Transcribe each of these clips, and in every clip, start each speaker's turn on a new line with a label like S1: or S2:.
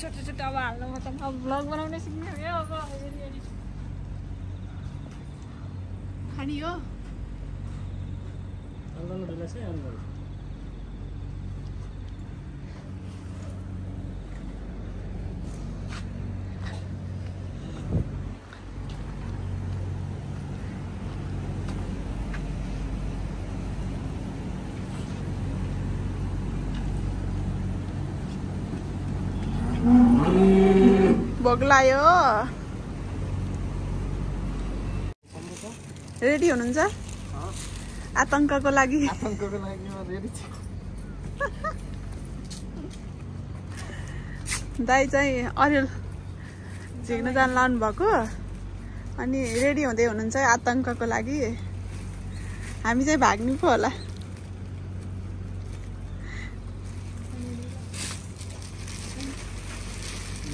S1: छोटो छोटो अब हाल्नु मतलब अब भ्लग बनाउने सिक्ने हो अब खानी हो बग्लायो रेडी हुनुहुन्छ आतंकको लागि दाइ चाहिँ अरियल झिक्न जान लानु भएको अनि रेडी हुँदै हुनुहुन्छ आतंकको लागि हामी चाहिँ भाग्नु पो होला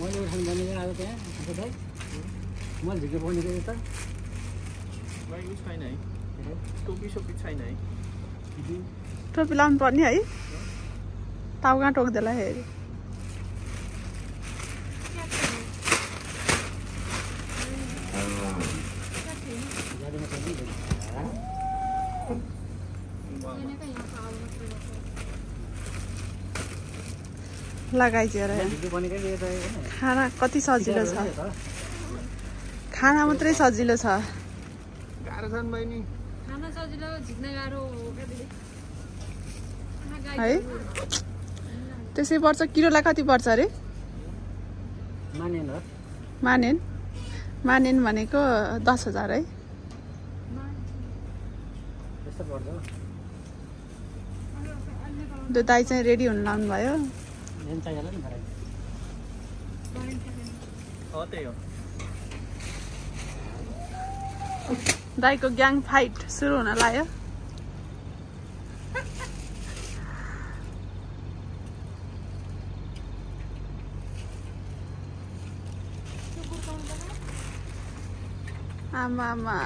S2: मैले उठाउनु भने आयो त्यहाँ दाइ मैले झिके पाउने के त
S3: भाइ उस छैन है टोपी सोपी छैन है
S1: टोपी लाउनु पर्ने है ताउ कहाँ टोक्दैला हेरि लगाइदिएर खाना कति सजिलो छ खाना मात्रै सजिलो छ
S3: गाह्रो छन् बहिनी
S1: खाना सजिलो झिक्न गाह्रो है त्यसै पर्छ किलोलाई कति पर्छ अरे मानेन भनेको 10,000 है त्यो दाइ चाहिँ रेडी हुन लाउनु भयो दाइको ग्याङ फाइट सुरु हुन लाग्यो आमा आमा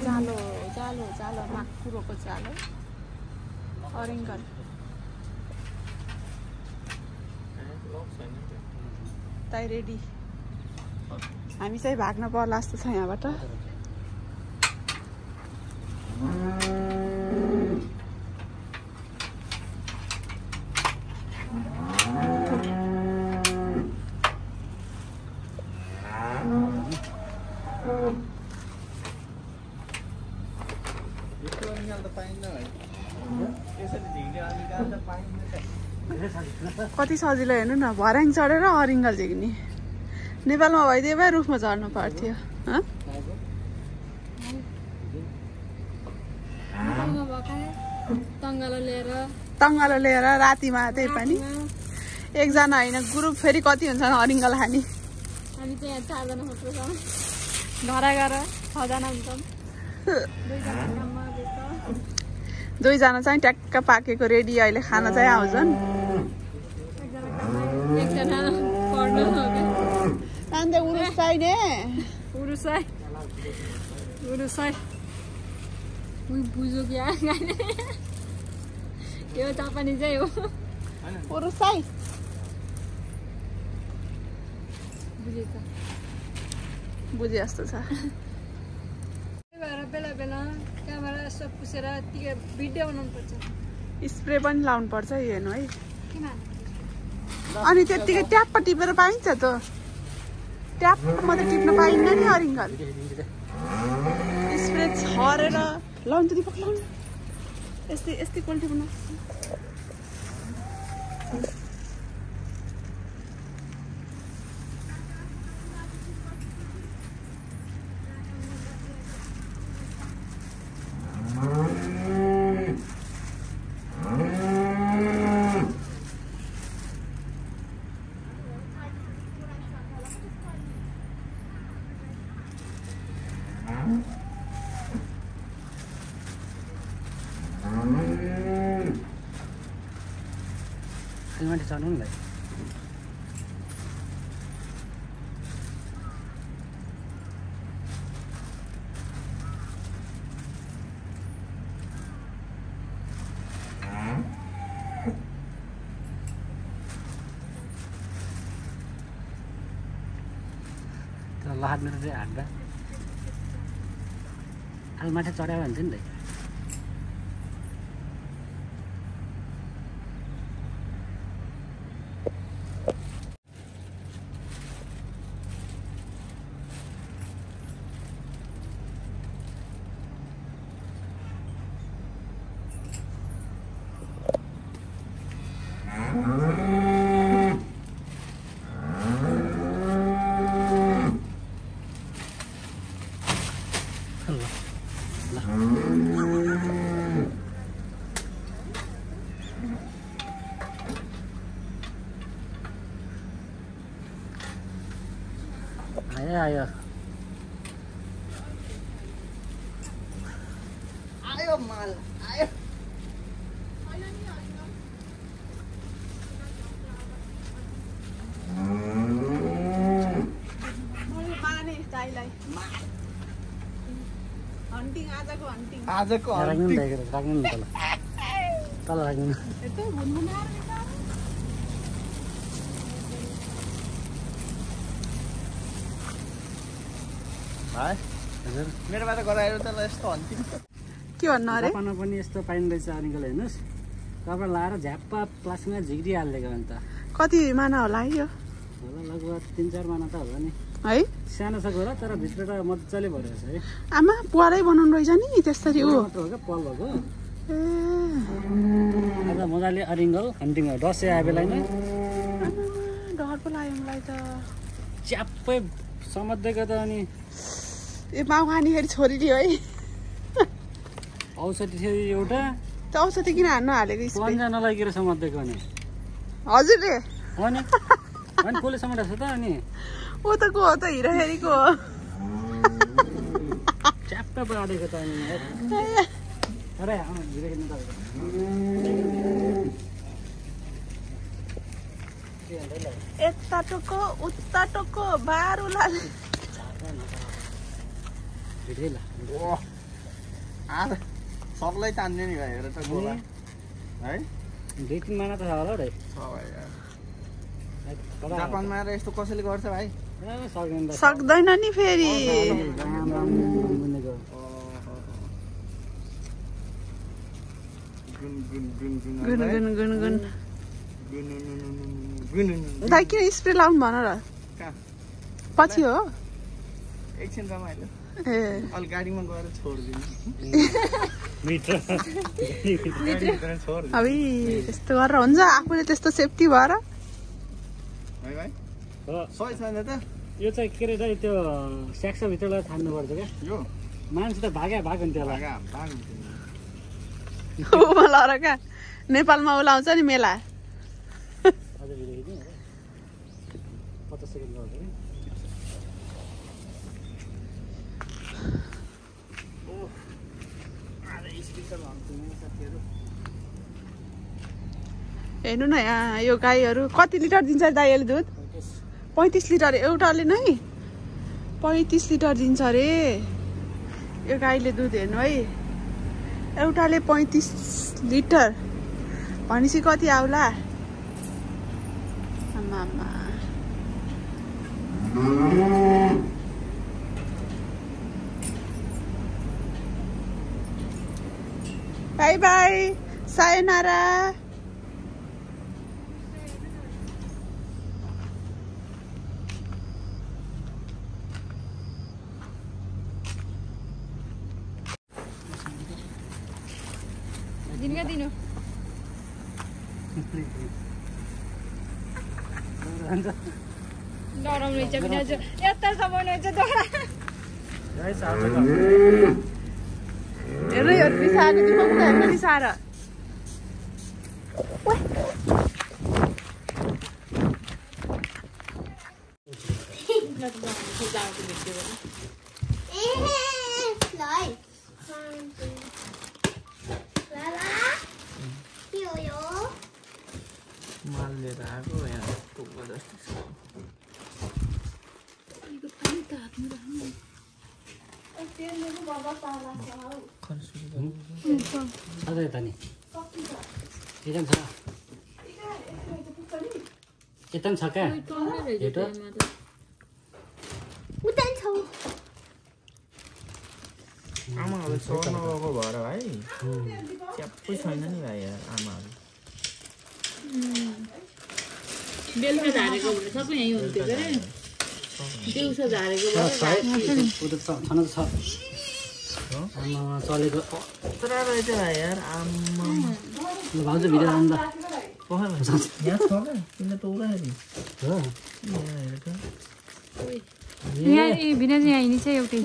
S1: जालो जालो जालो माकुरोको जालो अरिङ्गल ताइ रेडी हामी चाहिँ भाग्न पर्ला जस्तो छ यहाँबाट कति सजिलो हेर्नु न भर्याङ चढेर अरिङ्गल झिक्ने नेपालमा भइदियो भए रुखमा झर्नु पर्थ्यो तङ्गालो लिएर रातिमा त्यही पनि एकजना होइन ग्रुप फेरि कति हुन्छ अरिङ्गल खाने हामी चाहिँ यहाँ 4 जना मात्र छौँ घरा गएर 6 जना हुन्छौँ 2 जना चाहिँ ट्याक्क पाकेको रेडी अहिले खाना चाहिँ आउँछन् एकजना पढ्नु तान्दै उरुसाई ने उरुसाई उही बुझो क्या यो जापानी चाहिँ हो उरुसाई बुझे जस्तो छ बेला बेला क्यामेरा यसो पुसेर भिडियो बनाउनु पर्छ स्प्रे पनि लाउनु पर्छ हेर्नु है अनि त्यतिकै ट्याप टिपेर पाइन्छ त ट्याप मात्रै टिप्न पाइन्न नि अरिङ्गल स्प्रे छरेर लाउनु त दिपक लाउनु यस्तै यस्तै क्वालिटी बनाऊ
S2: हेलमेट चढ्नु नि भाइ हात मेरो चाहिँ हाट्दा आज माथि चढायो भन्छ नि त आयो
S3: आयो माल आयो आजको
S2: राख्नु नि राख्नु नि तल राख्नु न हजुर
S3: मेरोमा त गराएर त यस्तो हन्थिन्
S1: के भन्नु अरे
S2: जापानमा पनि यस्तो पाइँदो रहेछ अनिकल हेर्नुहोस् कपडा लाएर झ्याप्पा प्लास्टिकमा झिक्रिहालेको अन्त
S1: कति माना होला यो
S2: होला लगभग 3-4 माना त होला नि
S1: है
S2: सानो छ गोरा तर भित्र त मजाले भरेको छ है
S1: आमा पुवारै बनाउनु रहेछ नि त्यसरी ऊ
S2: मात्र हो क्या पल भएको आज मजाले अरिङ्गल हन्टिङ हो दसैँ आए बेला नै
S1: डर पो लाग्यो मलाई त
S2: च्याप्पै समात्दैको त अनि
S1: ए माउ खानेखेरि छोरीले है
S2: औषधि थियो एउटा
S1: त्यो औषधि किन हान्नु हालेको स्प्रे
S2: पन्जा नलागिएर समात्दैको अनि
S1: हजुरले
S2: अनि अनि कसले समातेको छ त अनि
S1: ऊ त को हो त हिँड्दाखेरिको हो
S2: च्याप्पै बाँडेको त अनि अरे भिडियो खेल्नु
S1: यता टोको उता टोको बारुला
S3: आज सबलाई तान्ने नि भाइ हेर त गोला है
S2: 2-3 महिना त छ होला रे
S3: जापानमा आएर यस्तो कसैले गर्छ भाइ
S1: सक्दैन नि फेरि गुन गुन गुन गुन दाइ किन स्प्रे लाउनु भन र पछि हो
S3: एकछिन रमाइलो
S1: ए
S3: अलि गाडीमा गएर छोडिदिनु
S1: अब यस्तो गरेर हुन्छ आफूले त्यस्तो सेफ्टी भएर
S3: है भाइ सही छैन त
S2: यो चाहिँ के अरे त्यो स्याक्सभित्रलाई थान्नु पर्छ क्या
S3: यो
S2: मान्छे त भाग्या भाग हुन्थ्यो होला
S1: लर क्या नेपालमा उलाउँछ नि मेला
S2: अझ भिडियो खिच्नु 50 सेकेन्ड गर्छ कि
S1: हेर्नु न यहाँ यो गाईहरू कति लिटर दिन्छ दाइ यसले दुध 35 लिटर एउटाले नै 35 लिटर दिन्छ अरे यो गाईले दुध हेर्नु है एउटाले 35 लिटर भनेपछि कति आउला आमा बाई बाई सायोनारा दिनु डराउनु छ बिना यता समाउनु छ डरा हेर्नु यो बिसाएको दिमाग त हेर्नु बिसाएर
S3: माल लिएर आएको यहाँ टोक्का जस्तो
S2: छ त नि एकदम छ एकदम छ क्या
S3: आमाहरू सर्न गएको भएर भाइ च्याप्पै छैन नि भाइ यार आमाहरू
S1: बेलुका झारेको भने सबै यहीँ हुन्थ्यो के अरे दिउँसो झारेको
S2: चलेको
S3: तर रहेछ भाइ यार आम्मा
S2: भाउजू भिडियो आउँदा
S3: यहाँ छ क्या किन टोक्दाखेरि
S1: यहाँ भिना चाहिँ यहाँ हिँडी छ एउटै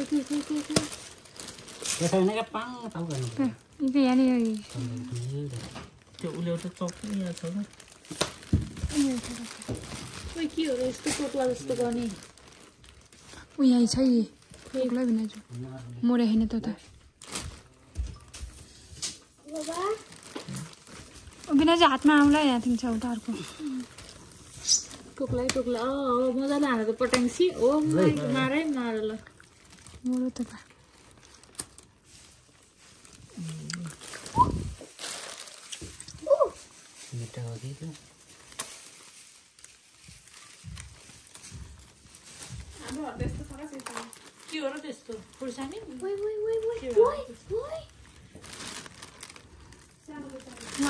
S3: त्यो उसले एउटा चक्नी यहाँ छ
S1: क्या के हो र यस्तो टोक्ला जस्तो गर्ने ऊ यहीँ छ यी टोक्लै भिनाजु मोरे होइन त भिनाजु हातमा आउँला यहाँ छ उता अर्को टोक्ला टोक्ला मजाले हालेको पटाङ्सी ओ मारै मार ल मोरो त के हो र त्यस्तो खुर्सानी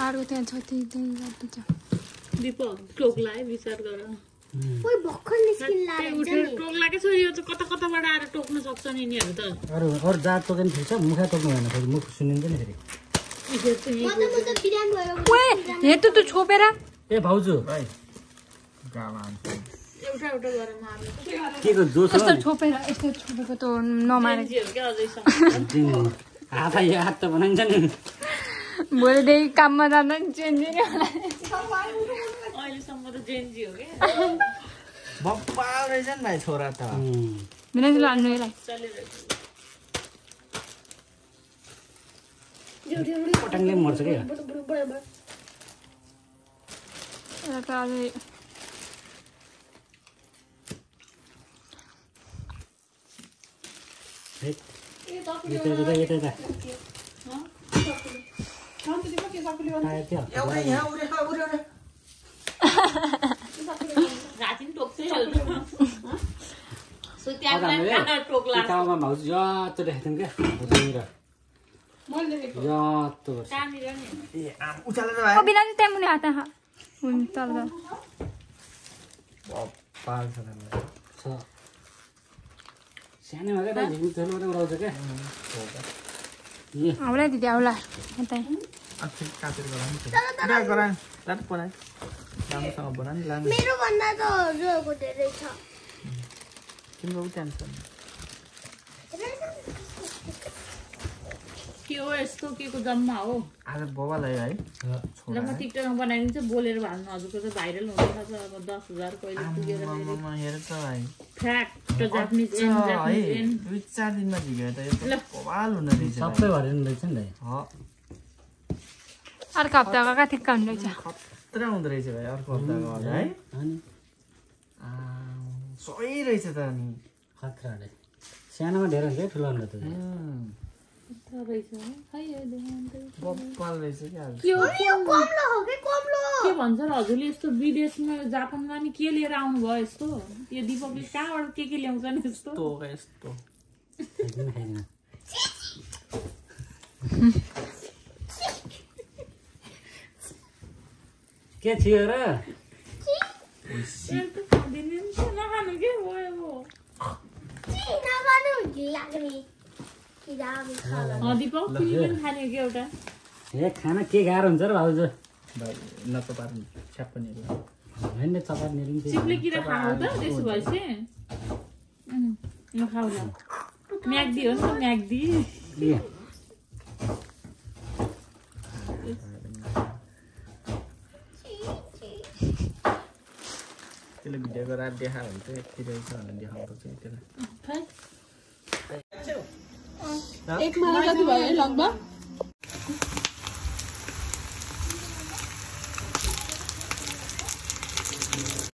S1: अर्को त्यहाँ छ दिपक टोक्ला है विचार गर टोक्लाकै छ यो चाहिँ कता कताबाट आएर टोक्न सक्छ नि यिनीहरू त
S2: अरू जात टोक्यो भने ठिक छ मुखा टोक्नु भएन फेरि मुख सुनिन्छ नि फेरि
S1: त छोपेर
S2: ए भाउजू
S3: भाइ
S1: एउटा एउटा गरेर मार्नु
S2: के को जोस
S1: यस्तो छोपेर यस्तो छोपेको त नमारेको
S2: हात हात त बनाइन्छ नि
S1: भोलिदेखि काममा जाँदा नि चेन्जी
S3: अहिलेसम्म त जेन्जी हो क्या बप्पा रहेछ नि भाइ छोरा त
S1: भिनाजुले हाल्नु यसलाई
S2: पटाङले मर्छ क्या भाउजू जस्तो देखाएको सानोमा क्या उडाउँछ क्या
S1: आउला दिदी आउला
S3: काटेर गरा राम्रोसँग बना नि लानु
S4: मेरो भन्दा त हजुरको धेरै छ
S3: तिम्रो टेन्सन
S1: के हो यस्तो के को जम्मा हो
S3: आज बबालाई है
S1: ल म टिकटकमा बनाइदिन्छु बोलेर भाल्नु हजुरको चाहिँ भाइरल हुँदैछ अब 10,000 कहिले पुगेर
S3: हेर त भाइ
S1: फ्याक्ट जापानिज
S3: है 2-4 दिनमा झिक्यो त यो बबाल हुन रहेछ
S2: सबै भरिनु रहेछ नि
S1: अर्को हप्ताको कति ठिक्क हुने रहेछ
S3: खतरा हुँदो रहेछ भाइ अर्को हप्ताको है सही रहेछ त अनि
S2: खतरा रहेछ सानोमा धेरै हुन्छ ठुलो हुन्छ त
S3: बब्बाल रहेछ
S1: के भन्छ र हजुरले यस्तो विदेशमा जापानमा नि के लिएर आउनु भयो यस्तो यो दिपकले कहाँबाट के ल्याउँछ नि यस्तो
S3: यस्तो
S2: के थियो र
S1: नखानु के भयो दिपक तिमीले पनि खाने के एउटा
S2: ए खाना के गाह्रो हुन्छ र भाउजू
S3: भाइ नचपार्नु छ्याप्पनी
S2: होइन चपार्नेहरू पनि
S1: चिप्ले किरा खाऊ त त्यसो भएपछि म खाउँला म्याग्दी हो नि त म्याग्दी
S3: त्यसले भिडियो गरेर देखायो भने चाहिँ यति रहेछ भनेर देखाउँछ त्यसलाई
S1: एक माला कति भयो लगभग